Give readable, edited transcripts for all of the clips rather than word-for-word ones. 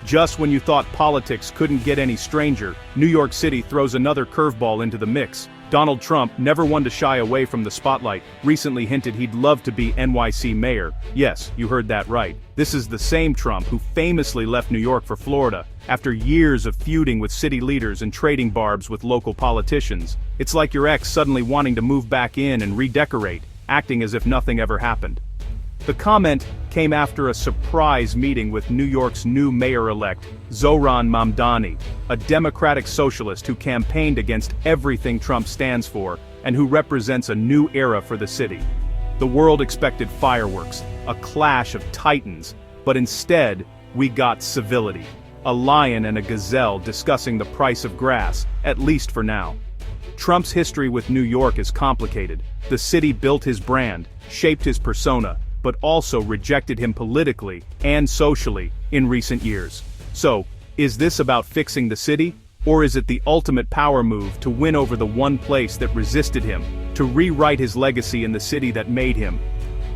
Just when you thought politics couldn't get any stranger, New York City throws another curveball into the mix. Donald Trump, never one to shy away from the spotlight, recently hinted he'd love to be NYC mayor. Yes, you heard that right. This is the same Trump who famously left New York for Florida, after years of feuding with city leaders and trading barbs with local politicians. It's like your ex suddenly wanting to move back in and redecorate, acting as if nothing ever happened. The comment came after a surprise meeting with New York's new mayor-elect, Zohran Mamdani, a democratic socialist who campaigned against everything Trump stands for and who represents a new era for the city. The world expected fireworks, a clash of titans, but instead, we got civility. A lion and a gazelle discussing the price of grass, at least for now. Trump's history with New York is complicated. The city built his brand, shaped his persona, but also rejected him politically and socially in recent years. So, is this about fixing the city? Or is it the ultimate power move to win over the one place that resisted him, to rewrite his legacy in the city that made him?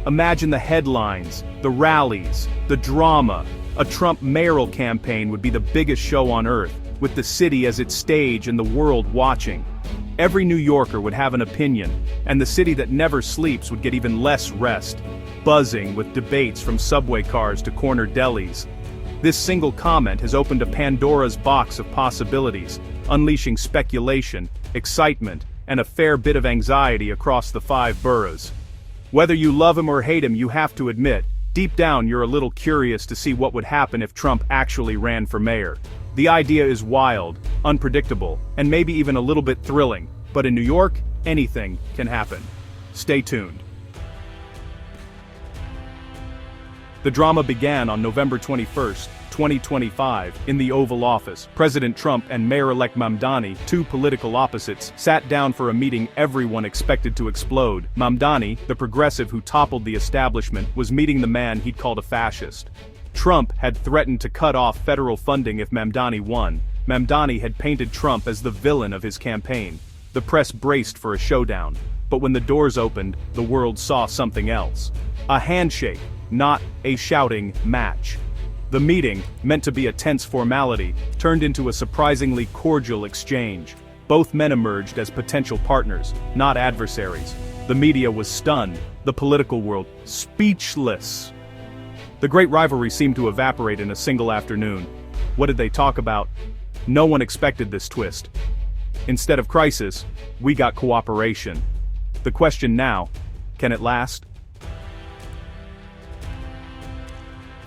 Imagine the headlines, the rallies, the drama. A Trump mayoral campaign would be the biggest show on earth, with the city as its stage and the world watching. Every New Yorker would have an opinion, and the city that never sleeps would get even less rest, buzzing with debates from subway cars to corner delis. This single comment has opened a Pandora's box of possibilities, unleashing speculation, excitement, and a fair bit of anxiety across the 5 boroughs. Whether you love him or hate him, you have to admit, deep down you're a little curious to see what would happen if Trump actually ran for mayor. The idea is wild, unpredictable, and maybe even a little bit thrilling, but in New York, anything can happen. Stay tuned. The drama began on November 21, 2025, in the Oval Office. President Trump and Mayor-elect Mamdani, two political opposites, sat down for a meeting everyone expected to explode. Mamdani, the progressive who toppled the establishment, was meeting the man he'd called a fascist. Trump had threatened to cut off federal funding if Mamdani won. Mamdani had painted Trump as the villain of his campaign. The press braced for a showdown, but when the doors opened, the world saw something else. A handshake, not a shouting match. The meeting, meant to be a tense formality, turned into a surprisingly cordial exchange. Both men emerged as potential partners, not adversaries. The media was stunned, the political world speechless. The great rivalry seemed to evaporate in a single afternoon. What did they talk about? No one expected this twist. Instead of crisis, we got cooperation. The question now, can it last?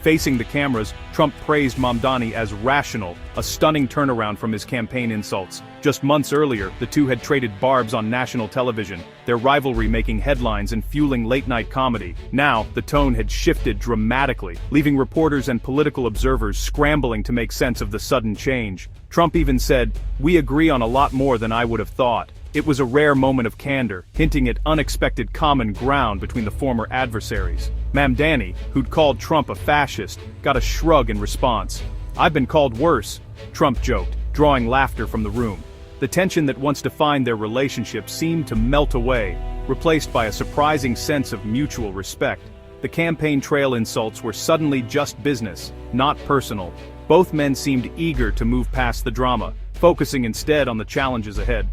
Facing the cameras, Trump praised Mamdani as rational, a stunning turnaround from his campaign insults. Just months earlier, the two had traded barbs on national television, their rivalry making headlines and fueling late-night comedy. Now, the tone had shifted dramatically, leaving reporters and political observers scrambling to make sense of the sudden change. Trump even said, "We agree on a lot more than I would have thought." It was a rare moment of candor, hinting at unexpected common ground between the former adversaries. Mamdani, who'd called Trump a fascist, got a shrug in response. "I've been called worse," Trump joked, drawing laughter from the room. The tension that once defined their relationship seemed to melt away, replaced by a surprising sense of mutual respect. The campaign trail insults were suddenly just business, not personal. Both men seemed eager to move past the drama, focusing instead on the challenges ahead.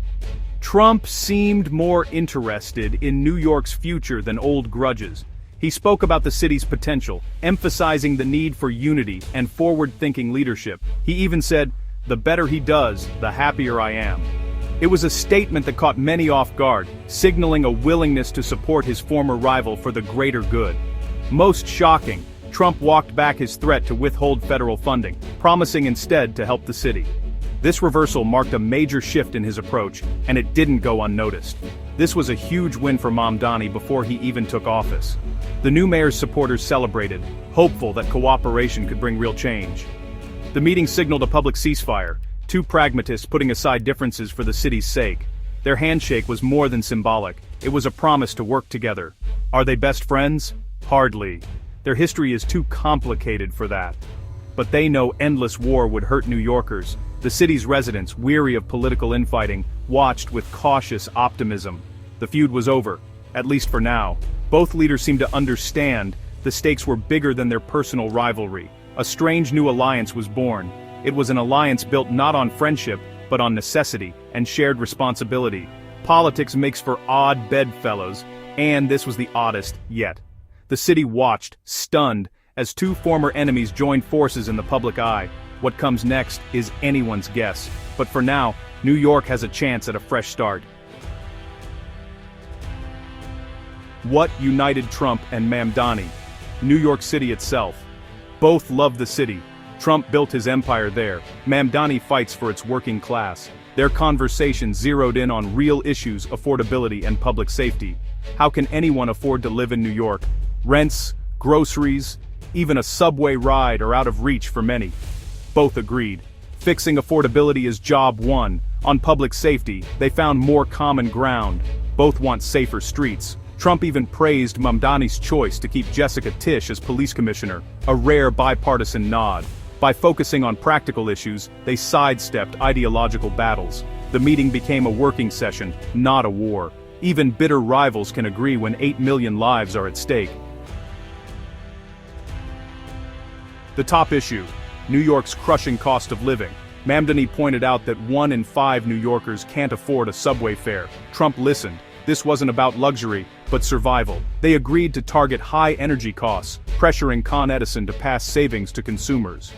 Trump seemed more interested in New York's future than old grudges. He spoke about the city's potential, emphasizing the need for unity and forward-thinking leadership. He even said, "The better he does, the happier I am." It was a statement that caught many off guard, signaling a willingness to support his former rival for the greater good. Most shocking, Trump walked back his threat to withhold federal funding, promising instead to help the city. This reversal marked a major shift in his approach, and it didn't go unnoticed. This was a huge win for Mamdani before he even took office. The new mayor's supporters celebrated, hopeful that cooperation could bring real change. The meeting signaled a public ceasefire, two pragmatists putting aside differences for the city's sake. Their handshake was more than symbolic, it was a promise to work together. Are they best friends? Hardly. Their history is too complicated for that. But they know endless war would hurt New Yorkers. The city's residents, weary of political infighting, watched with cautious optimism. The feud was over, at least for now. Both leaders seemed to understand the stakes were bigger than their personal rivalry. a strange new alliance was born. It was an alliance built not on friendship, but on necessity and shared responsibility. Politics makes for odd bedfellows, and this was the oddest yet. The city watched, stunned, as two former enemies joined forces in the public eye. What comes next is anyone's guess, but for now, New York has a chance at a fresh start. What united Trump and Mamdani? New York City itself. Both love the city. Trump built his empire there. Mamdani fights for its working class. Their conversation zeroed in on real issues: affordability and public safety. How can anyone afford to live in New York? Rents, groceries, even a subway ride are out of reach for many. Both agreed. Fixing affordability is job one. On public safety, they found more common ground. Both want safer streets. Trump even praised Mamdani's choice to keep Jessica Tisch as police commissioner, a rare bipartisan nod. By focusing on practical issues, they sidestepped ideological battles. The meeting became a working session, not a war. Even bitter rivals can agree when 8 million lives are at stake. The top issue: New York's crushing cost of living. Mamdani pointed out that 1 in 5 New Yorkers can't afford a subway fare. Trump listened. This wasn't about luxury, but survival. They agreed to target high energy costs, pressuring Con Edison to pass savings to consumers.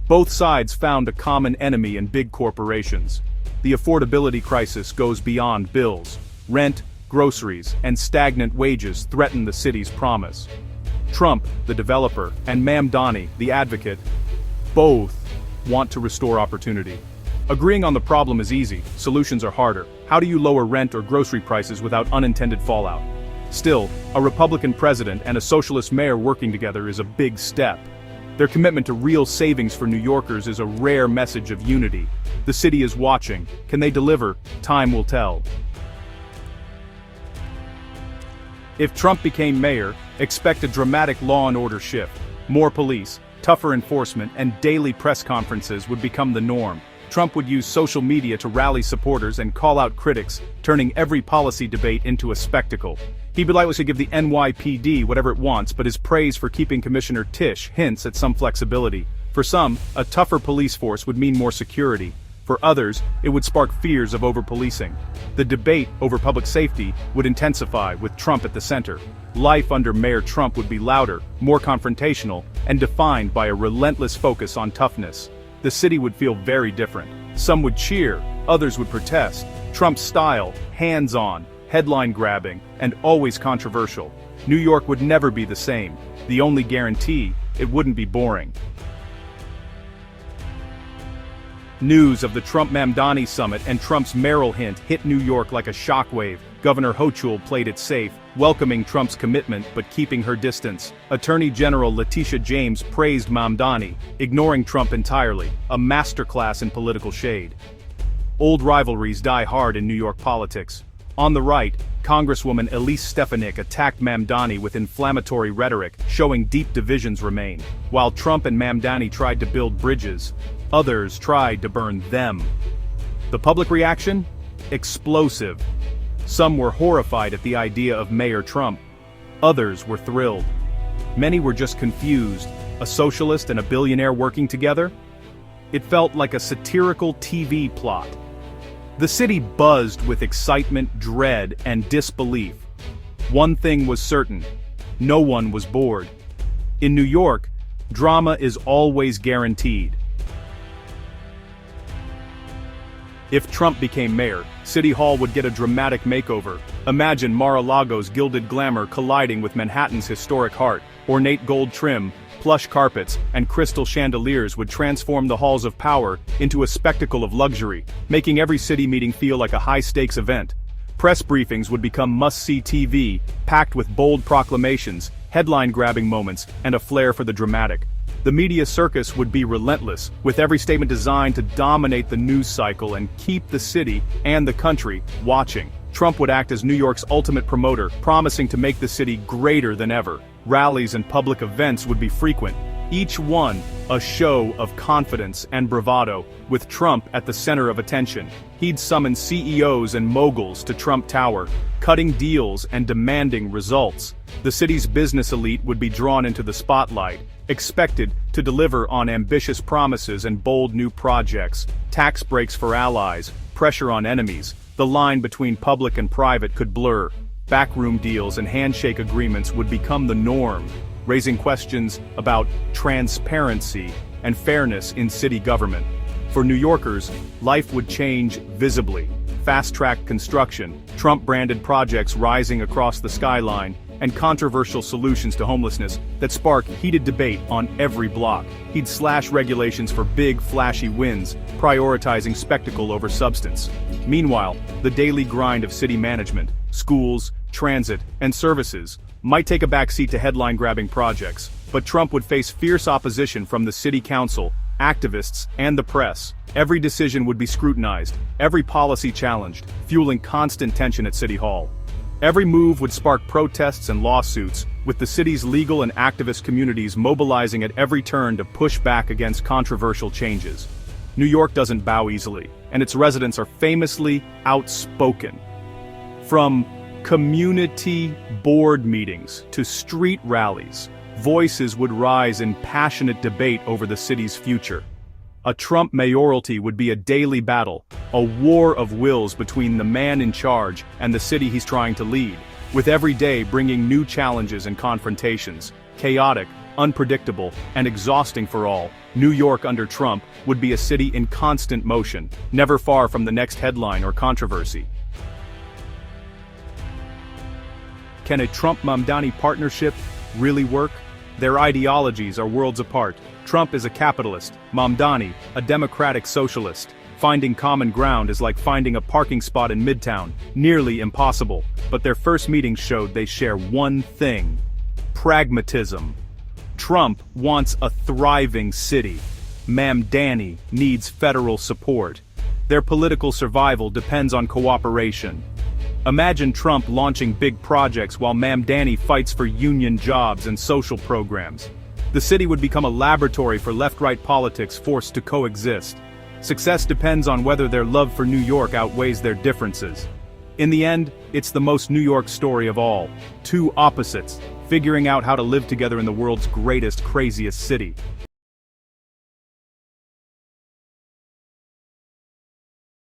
Both sides found a common enemy in big corporations. The affordability crisis goes beyond bills. Rent, groceries, and stagnant wages threaten the city's promise. Trump, the developer, and Mamdani, the advocate, both want to restore opportunity. Agreeing on the problem is easy, solutions are harder. How do you lower rent or grocery prices without unintended fallout? Still, a Republican president and a socialist mayor working together is a big step. Their commitment to real savings for New Yorkers is a rare message of unity. The city is watching. Can they deliver? Time will tell. If Trump became mayor, expect a dramatic law and order shift. More police, tougher enforcement, and daily press conferences would become the norm. Trump would use social media to rally supporters and call out critics, turning every policy debate into a spectacle. He'd be likely to give the NYPD whatever it wants, but his praise for keeping Commissioner Tisch hints at some flexibility. For some, a tougher police force would mean more security. For others, it would spark fears of over-policing. The debate over public safety would intensify, with Trump at the center. Life under Mayor Trump would be louder, more confrontational, and defined by a relentless focus on toughness. The city would feel very different. Some would cheer, others would protest. Trump's style, hands-on, headline-grabbing, and always controversial. New York would never be the same. The only guarantee, it wouldn't be boring. News of the Trump-Mamdani summit and Trump's mayoral hint hit New York like a shockwave. Governor Hochul played it safe, welcoming Trump's commitment but keeping her distance. Attorney General Letitia James praised Mamdani, ignoring Trump entirely, a masterclass in political shade. Old rivalries die hard in New York politics. On the right, Congresswoman Elise Stefanik attacked Mamdani with inflammatory rhetoric, showing deep divisions remain. While Trump and Mamdani tried to build bridges, others tried to burn them. The public reaction? Explosive. Some were horrified at the idea of Mayor Trump. Others were thrilled. Many were just confused. A socialist and a billionaire working together? It felt like a satirical TV plot. The city buzzed with excitement, dread, and disbelief. One thing was certain: no one was bored. In New York, drama is always guaranteed. If Trump became mayor, City Hall would get a dramatic makeover. Imagine Mar-a-Lago's gilded glamour colliding with Manhattan's historic heart. Ornate gold trim, plush carpets, and crystal chandeliers would transform the halls of power into a spectacle of luxury, making every city meeting feel like a high-stakes event. Press briefings would become must-see TV, packed with bold proclamations, headline-grabbing moments, and a flair for the dramatic. The media circus would be relentless, with every statement designed to dominate the news cycle and keep the city and the country watching. Trump would act as New York's ultimate promoter, promising to make the city greater than ever. Rallies and public events would be frequent, each one a show of confidence and bravado, with Trump at the center of attention. He'd summon CEOs and moguls to Trump Tower, cutting deals and demanding results. The city's business elite would be drawn into the spotlight, expected to to deliver on ambitious promises and bold new projects, tax breaks for allies, pressure on enemies. The line between public and private could blur. Backroom deals and handshake agreements would become the norm, raising questions about transparency and fairness in city government. For New Yorkers, life would change visibly. Fast-track construction, Trump-branded projects rising across the skyline, and controversial solutions to homelessness that spark heated debate on every block. He'd slash regulations for big, flashy wins, prioritizing spectacle over substance. Meanwhile, the daily grind of city management, schools, transit, and services might take a backseat to headline-grabbing projects, but Trump would face fierce opposition from the city council, activists, and the press. Every decision would be scrutinized, every policy challenged, fueling constant tension at City Hall. Every move would spark protests and lawsuits, with the city's legal and activist communities mobilizing at every turn to push back against controversial changes. New York doesn't bow easily, and its residents are famously outspoken. From community board meetings to street rallies, voices would rise in passionate debate over the city's future. A Trump mayoralty would be a daily battle, a war of wills between the man in charge and the city he's trying to lead, with every day bringing new challenges and confrontations. Chaotic, unpredictable, and exhausting for all, New York under Trump would be a city in constant motion, never far from the next headline or controversy. Can a Trump-Mamdani partnership really work? Their ideologies are worlds apart. Trump is a capitalist, Mamdani, a democratic socialist. Finding common ground is like finding a parking spot in Midtown, nearly impossible. But their first meeting showed they share one thing: pragmatism. Trump wants a thriving city. Mamdani needs federal support. Their political survival depends on cooperation. Imagine Trump launching big projects while Mamdani fights for union jobs and social programs. The city would become a laboratory for left-right politics forced to coexist. Success depends on whether their love for New York outweighs their differences. In the end, it's the most New York story of all. Two opposites, figuring out how to live together in the world's greatest, craziest city.